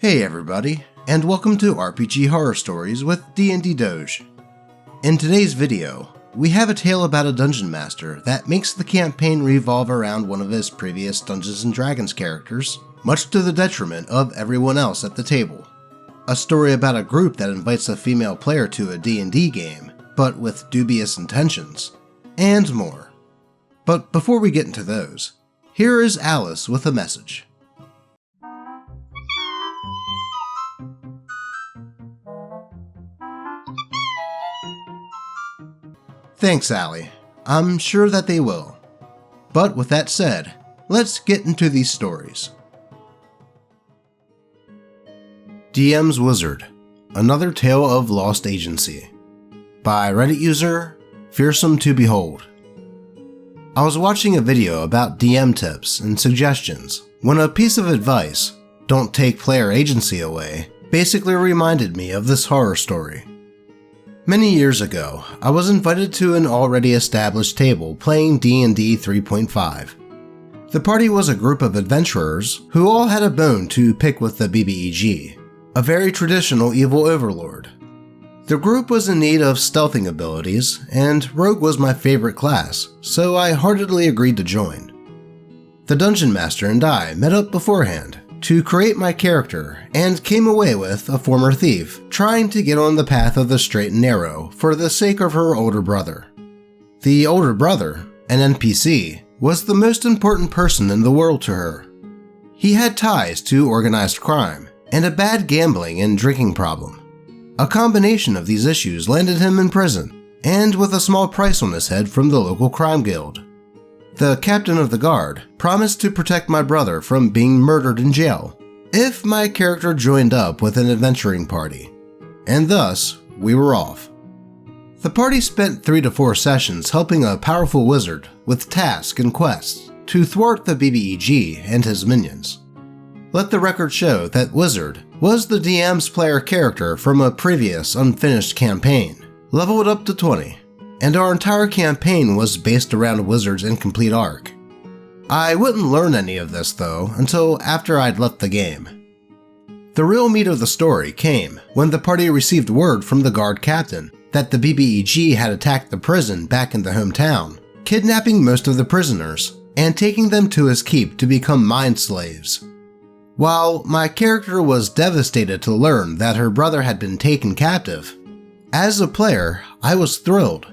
Hey everybody, and welcome to RPG Horror Stories with DnD Doge. In today's video, we have a tale about a dungeon master that makes the campaign revolve around one of his previous Dungeons & Dragons characters, much to the detriment of everyone else at the table. A story about a group that invites a female player to a D&D game, but with dubious intentions, and more. But before we get into those, here is Alice with a message. Thanks, Allie. I'm sure that they will. But with that said, let's get into these stories. DM's Wizard, Another Tale of Lost Agency, by Reddit user Fearsome to Behold. I was watching a video about DM tips and suggestions when a piece of advice, don't take player agency away, basically reminded me of this horror story. Many years ago, I was invited to an already established table playing D&D 3.5. The party was a group of adventurers who all had a bone to pick with the BBEG, a very traditional evil overlord. The group was in need of stealthing abilities, and Rogue was my favorite class, so I heartily agreed to join. The Dungeon Master and I met up beforehand to create my character, and came away with a former thief trying to get on the path of the straight and narrow for the sake of her older brother. The older brother, an NPC, was the most important person in the world to her. He had ties to organized crime and a bad gambling and drinking problem. A combination of these issues landed him in prison, and with a small price on his head from the local crime guild. The captain of the guard promised to protect my brother from being murdered in jail if my character joined up with an adventuring party, and thus we were off. The party spent 3 to 4 sessions helping a powerful wizard with tasks and quests to thwart the BBEG and his minions. Let the record show that Wizard was the DM's player character from a previous unfinished campaign, leveled up to 20. And our entire campaign was based around Wizard's incomplete arc. I wouldn't learn any of this though until after I'd left the game. The real meat of the story came when the party received word from the guard captain that the BBEG had attacked the prison back in the hometown, kidnapping most of the prisoners and taking them to his keep to become mind slaves. While my character was devastated to learn that her brother had been taken captive, as a player, I was thrilled.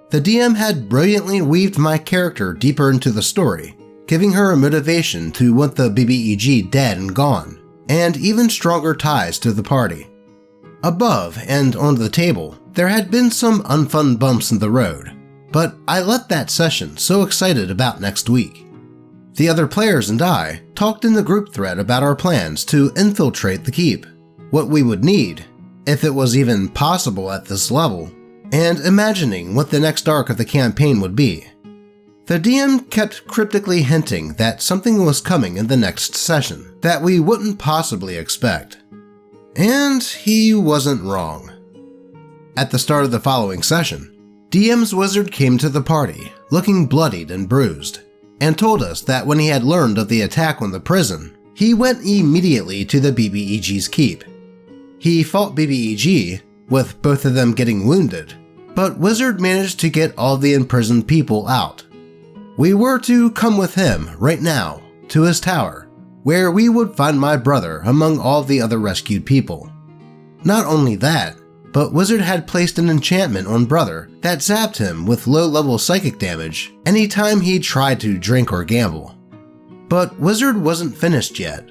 The DM had brilliantly weaved my character deeper into the story, giving her a motivation to want the BBEG dead and gone, and even stronger ties to the party. Above and on the table, there had been some unfun bumps in the road, but I left that session so excited about next week. The other players and I talked in the group thread about our plans to infiltrate the keep, what we would need, if it was even possible at this level, and imagining what the next arc of the campaign would be. The DM kept cryptically hinting that something was coming in the next session that we wouldn't possibly expect. And he wasn't wrong. At the start of the following session, DM's Wizard came to the party, looking bloodied and bruised, and told us that when he had learned of the attack on the prison, he went immediately to the BBEG's keep. He fought BBEG, with both of them getting wounded, but Wizard managed to get all the imprisoned people out. We were to come with him right now to his tower, where we would find my brother among all the other rescued people. Not only that, but Wizard had placed an enchantment on Brother that zapped him with low-level psychic damage anytime he tried to drink or gamble. But Wizard wasn't finished yet.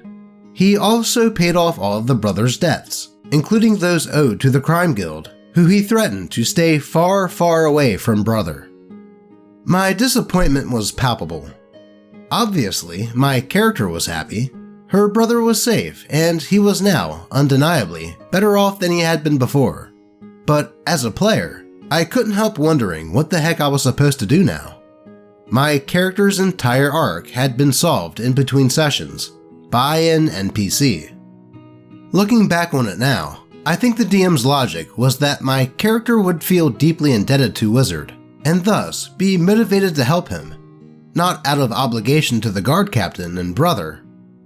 He also paid off all of the brother's debts, including those owed to the crime guild, who he threatened to stay far, far away from Brother. My disappointment was palpable. Obviously, my character was happy. Her brother was safe, and he was now, undeniably, better off than he had been before. But as a player, I couldn't help wondering what the heck I was supposed to do now. My character's entire arc had been solved in between sessions, by an NPC. Looking back on it now, I think the DM's logic was that my character would feel deeply indebted to Wizard, and thus be motivated to help him, not out of obligation to the guard captain and brother,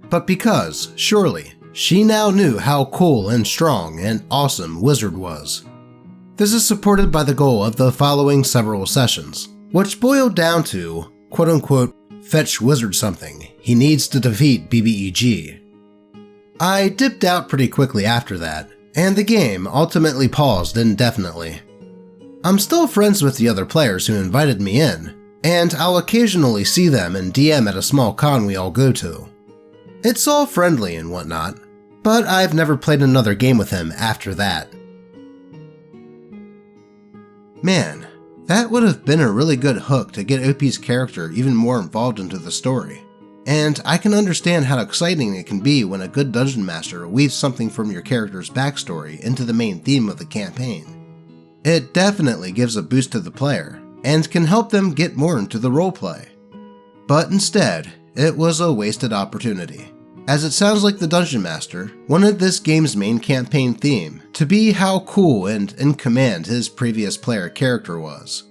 but because, surely, She now knew how cool and strong and awesome Wizard was. This is supported by the goal of the following several sessions, which boiled down to, quote-unquote, fetch Wizard something. He needs to defeat BBEG. I dipped out pretty quickly after that, and the game ultimately paused indefinitely. I'm still friends with the other players who invited me in, and I'll occasionally see them and DM at a small con we all go to. It's all friendly and whatnot, but I've never played another game with him after that. Man, that would have been a really good hook to get OP's character even more involved into the story. And I can understand how exciting it can be when a good dungeon master weaves something from your character's backstory into the main theme of the campaign. It definitely gives a boost to the player, and can help them get more into the roleplay. But instead, it was a wasted opportunity, as it sounds like the Dungeon Master wanted this game's main campaign theme to be how cool and in command his previous player character was.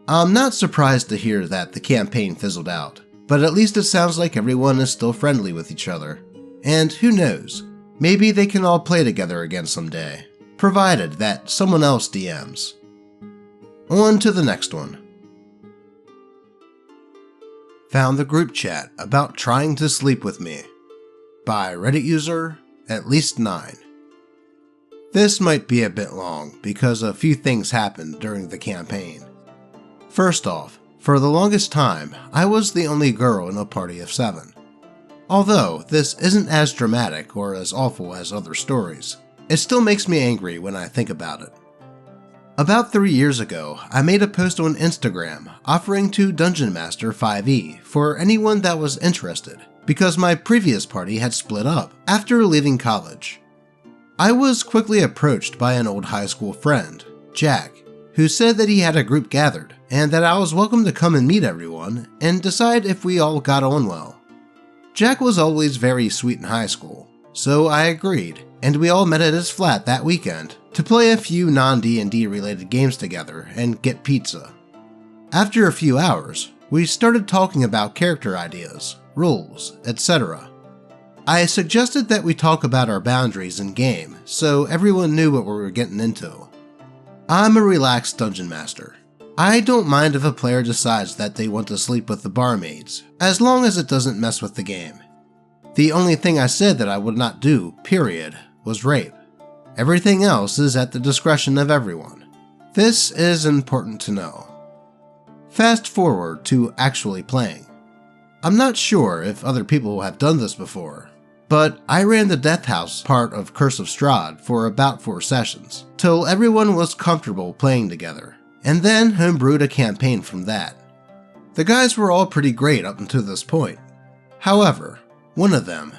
I'm not surprised to hear that the campaign fizzled out, but at least it sounds like everyone is still friendly with each other, and who knows, maybe they can all play together again someday, provided that someone else DMs. On to the next one. Found the group chat about trying to sleep with me, by Reddit user at least 9. This might be a bit long because a few things happened during the campaign. First off, for the longest time, I was the only girl in a party of 7. Although this isn't as dramatic or as awful as other stories, it still makes me angry when I think about it. About 3 years ago, I made a post on Instagram offering to Dungeon Master 5e for anyone that was interested, because my previous party had split up after leaving college. I was quickly approached by an old high school friend, Jack, who said that he had a group gathered and that I was welcome to come and meet everyone and decide if we all got on well. Jack was always very sweet in high school, so I agreed, and we all met at his flat that weekend to play a few non-D&D related games together and get pizza. After a few hours, we started talking about character ideas, rules, etc. I suggested that we talk about our boundaries in game so everyone knew what we were getting into. I'm a relaxed dungeon master. I don't mind if a player decides that they want to sleep with the barmaids, as long as it doesn't mess with the game. The only thing I said that I would not do, period, was rape. Everything else is at the discretion of everyone. This is important to know. Fast forward to actually playing. I'm not sure if other people have done this before, but I ran the Death House part of Curse of Strahd for about 4 sessions, till everyone was comfortable playing together, and then homebrewed a campaign from that. The guys were all pretty great up until this point. However, one of them,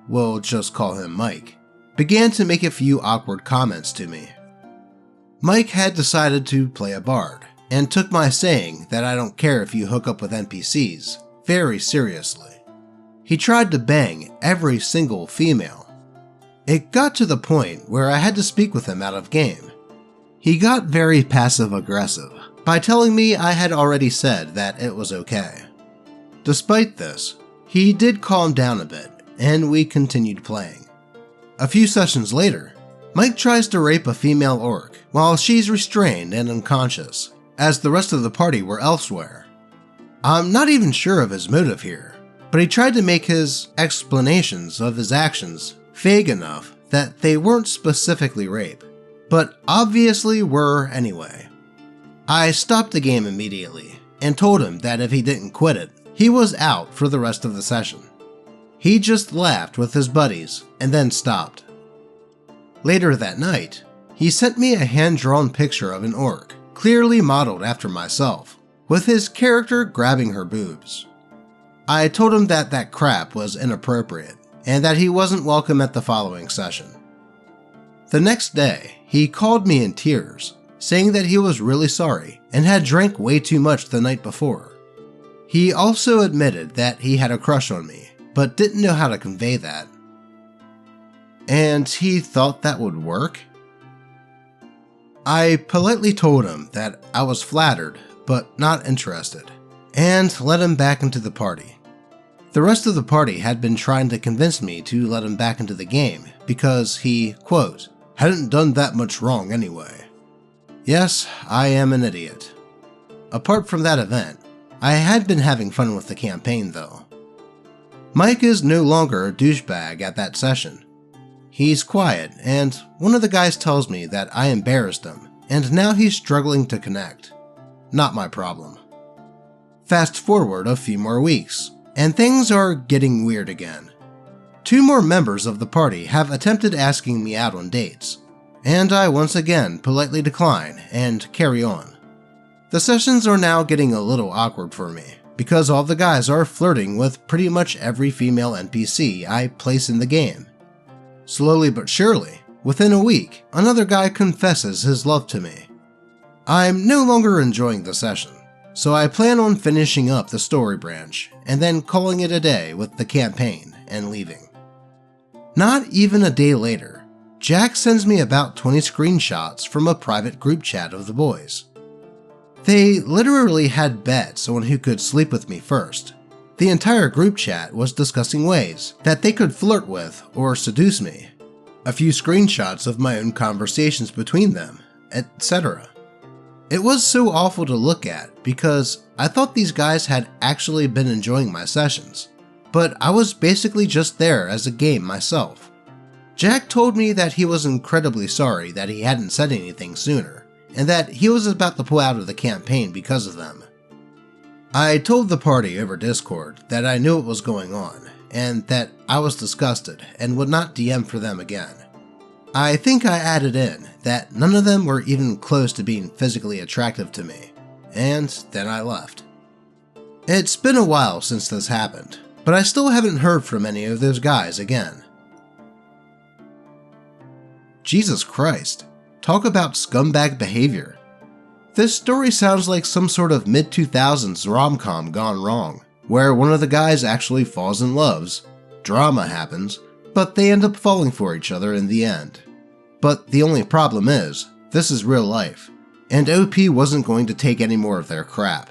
we'll just call him Mike, began to make a few awkward comments to me. Mike had decided to play a bard, and took my saying that I don't care if you hook up with NPCs very seriously. He tried to bang every single female. It got to the point where I had to speak with him out of game. He got very passive-aggressive by telling me I had already said that it was okay. Despite this, he did calm down a bit, and we continued playing. A few sessions later, Mike tries to rape a female orc while she's restrained and unconscious, as the rest of the party were elsewhere. I'm not even sure of his motive here, but he tried to make his explanations of his actions vague enough that they weren't specifically rape, but obviously were anyway. I stopped the game immediately and told him that if he didn't quit it, he was out for the rest of the session. He just laughed with his buddies and then stopped. Later that night, he sent me a hand-drawn picture of an orc, clearly modeled after myself, with his character grabbing her boobs. I told him that that crap was inappropriate, and that he wasn't welcome at the following session. The next day, he called me in tears, saying that he was really sorry and had drank way too much the night before. He also admitted that he had a crush on me, but didn't know how to convey that. And he thought that would work? I politely told him that I was flattered, but not interested, and let him back into the party. The rest of the party had been trying to convince me to let him back into the game because he, quote, hadn't done that much wrong anyway. Yes, I am an idiot. Apart from that event, I had been having fun with the campaign though. Mike is no longer a douchebag at that session. He's quiet, and one of the guys tells me that I embarrassed him, and now he's struggling to connect. Not my problem. Fast forward a few more weeks, and things are getting weird again. 2 more members of the party have attempted asking me out on dates, and I once again politely decline and carry on. The sessions are now getting a little awkward for me, because all the guys are flirting with pretty much every female NPC I place in the game. Slowly but surely, within a week, another guy confesses his love to me. I'm no longer enjoying the session, so I plan on finishing up the story branch and then calling it a day with the campaign and leaving. Not even a day later, Jack sends me about 20 screenshots from a private group chat of the boys. They literally had bets on who could sleep with me first. The entire group chat was discussing ways that they could flirt with or seduce me. A few screenshots of my own conversations between them, etc. It was so awful to look at because I thought these guys had actually been enjoying my sessions, but I was basically just there as a game myself. Jack told me that he was incredibly sorry that he hadn't said anything sooner, and that he was about to pull out of the campaign because of them. I told the party over Discord that I knew what was going on, and that I was disgusted and would not DM for them again. I think I added in that none of them were even close to being physically attractive to me, and then I left. It's been a while since this happened, but I still haven't heard from any of those guys again. Jesus Christ, talk about scumbag behavior. This story sounds like some sort of mid-2000s rom-com gone wrong, where one of the guys actually falls in love, drama happens, but they end up falling for each other in the end. But the only problem is, this is real life, and OP wasn't going to take any more of their crap.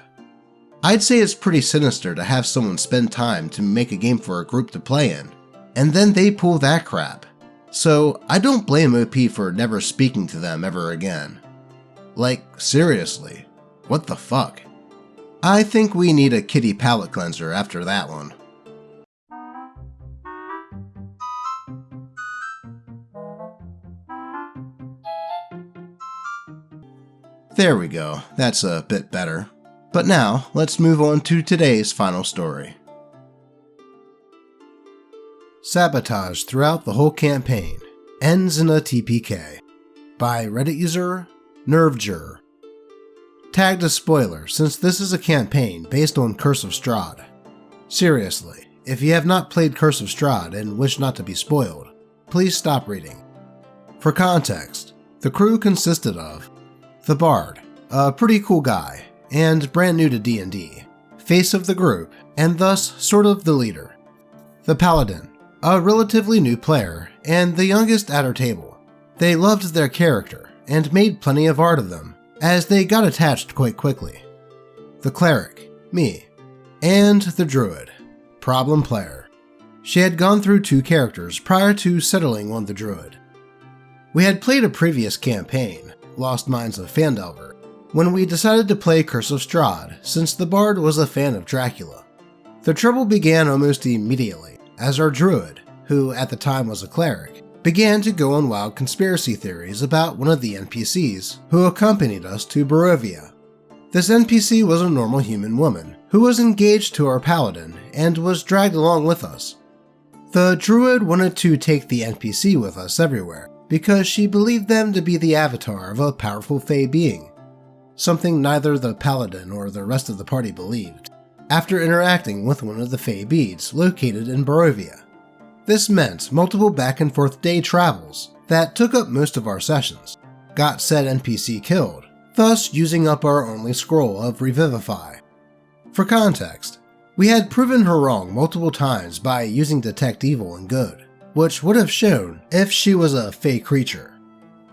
I'd say it's pretty sinister to have someone spend time to make a game for a group to play in, and then they pull that crap. So I don't blame OP for never speaking to them ever again. Like, seriously, what the fuck? I think we need a kitty palate cleanser after that one. There we go, that's a bit better. But now, let's move on to today's final story. Sabotage throughout the whole campaign ends in a TPK by Reddit user Nervejur. Tagged as spoiler since this is a campaign based on Curse of Strahd. Seriously, if you have not played Curse of Strahd and wish not to be spoiled, please stop reading. For context, the crew consisted of the Bard, a pretty cool guy, and brand new to D&D, face of the group, and thus sort of the leader. The Paladin, a relatively new player, and the youngest at our table. They loved their character, and made plenty of art of them, as they got attached quite quickly. The Cleric, me, and the Druid, problem player. She had gone through 2 characters prior to settling on the Druid. We had played a previous campaign, Lost Mines of Phandelver, when we decided to play Curse of Strahd since the Bard was a fan of Dracula. The trouble began almost immediately, as our Druid, who at the time was a Cleric, began to go on wild conspiracy theories about one of the NPCs who accompanied us to Barovia. This NPC was a normal human woman who was engaged to our Paladin and was dragged along with us. The Druid wanted to take the NPC with us everywhere because she believed them to be the avatar of a powerful Fey being, something neither the Paladin or the rest of the party believed, after interacting with one of the Fey beads located in Barovia. This meant multiple back and forth day travels that took up most of our sessions, got said NPC killed, thus using up our only scroll of Revivify. For context, we had proven her wrong multiple times by using Detect Evil and Good, which would have shown if she was a Fey creature.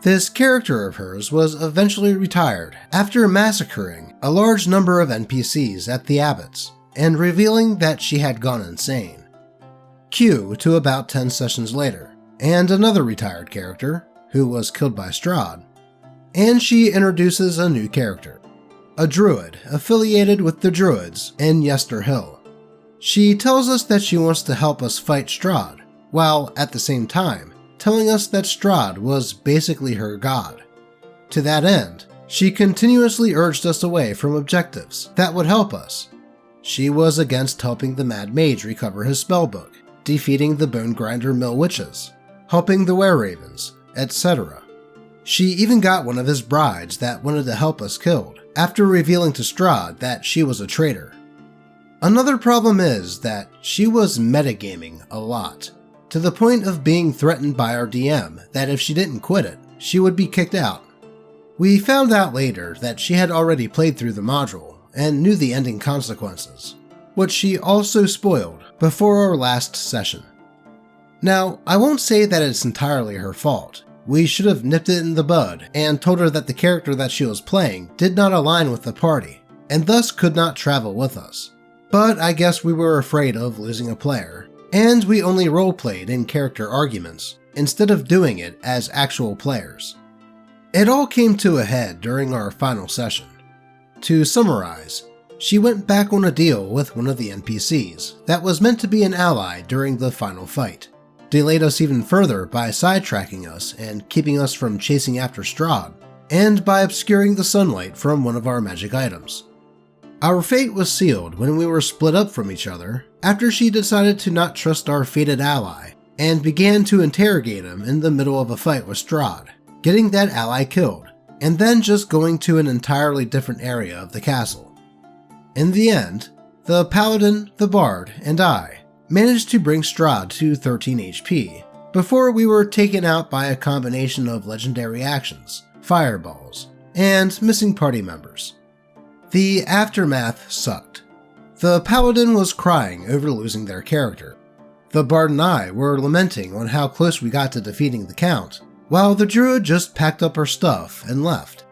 This character of hers was eventually retired after massacring a large number of NPCs at the Abbots, and revealing that she had gone insane. Cue to about 10 sessions later, and another retired character, who was killed by Strahd, and she introduces a new character, a druid affiliated with the druids in Yester Hill. She tells us that she wants to help us fight Strahd, while at the same time telling us that Strahd was basically her god. To that end, she continuously urged us away from objectives that would help us. She was against helping the Mad Mage recover his spellbook, defeating the Bone Grinder Mill Witches, helping the Were-Ravens, etc. She even got one of his brides that wanted to help us killed, after revealing to Strahd that she was a traitor. Another problem is that she was metagaming a lot, to the point of being threatened by our DM that if she didn't quit it, she would be kicked out. We found out later that she had already played through the module and knew the ending consequences, which she also spoiled before our last session. Now, I won't say that it's entirely her fault. We should have nipped it in the bud and told her that the character that she was playing did not align with the party, and thus could not travel with us. But I guess we were afraid of losing a player, and we only roleplayed in character arguments, instead of doing it as actual players. It all came to a head during our final session. To summarize, she went back on a deal with one of the NPCs that was meant to be an ally during the final fight, delayed us even further by sidetracking us and keeping us from chasing after Strahd, and by obscuring the sunlight from one of our magic items. Our fate was sealed when we were split up from each other after she decided to not trust our fated ally and began to interrogate him in the middle of a fight with Strahd, getting that ally killed, and then just going to an entirely different area of the castle. In the end, the paladin, the bard, and I managed to bring Strahd to 13 HP before we were taken out by a combination of legendary actions, fireballs, and missing party members. The aftermath sucked. The paladin was crying over losing their character. The bard and I were lamenting on how close we got to defeating the count, while the druid just packed up her stuff and left.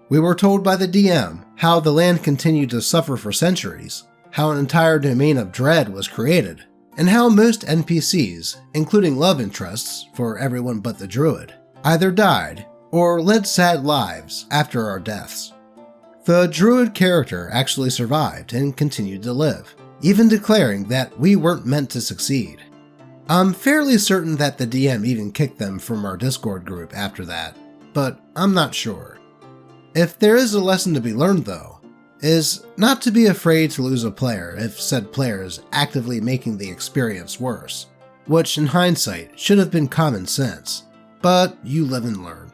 We were told by the DM how the land continued to suffer for centuries, how an entire domain of dread was created, and how most NPCs, including love interests for everyone but the druid, either died or led sad lives after our deaths. The druid character actually survived and continued to live, even declaring that we weren't meant to succeed. I'm fairly certain that the DM even kicked them from our Discord group after that, but I'm not sure. If there is a lesson to be learned though, is not to be afraid to lose a player if said player is actively making the experience worse, which in hindsight should have been common sense, but you live and learn.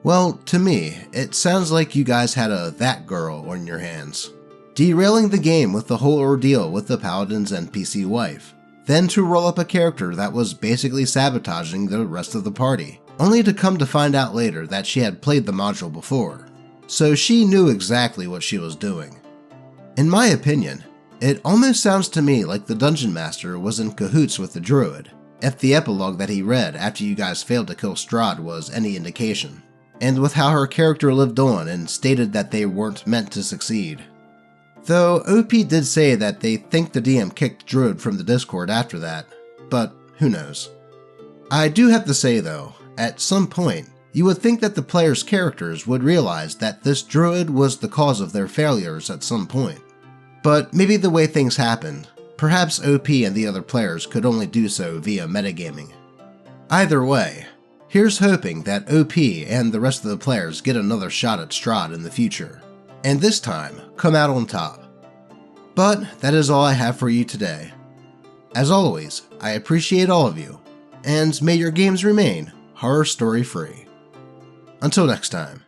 Well, to me, it sounds like you guys had a that girl on your hands, derailing the game with the whole ordeal with the paladin's NPC wife, then to roll up a character that was basically sabotaging the rest of the party, only to come to find out later that she had played the module before, so she knew exactly what she was doing. In my opinion, it almost sounds to me like the Dungeon Master was in cahoots with the druid, if the epilogue that he read after you guys failed to kill Strahd was any indication, and with how her character lived on and stated that they weren't meant to succeed. Though OP did say that they think the DM kicked Druid from the Discord after that, but who knows. I do have to say though, at some point, you would think that the players' characters would realize that this Druid was the cause of their failures at some point. But maybe the way things happened, perhaps OP and the other players could only do so via metagaming. Either way, here's hoping that OP and the rest of the players get another shot at Strahd in the future, and this time come out on top. But that is all I have for you today. As always, I appreciate all of you, and may your games remain horror story free. Until next time.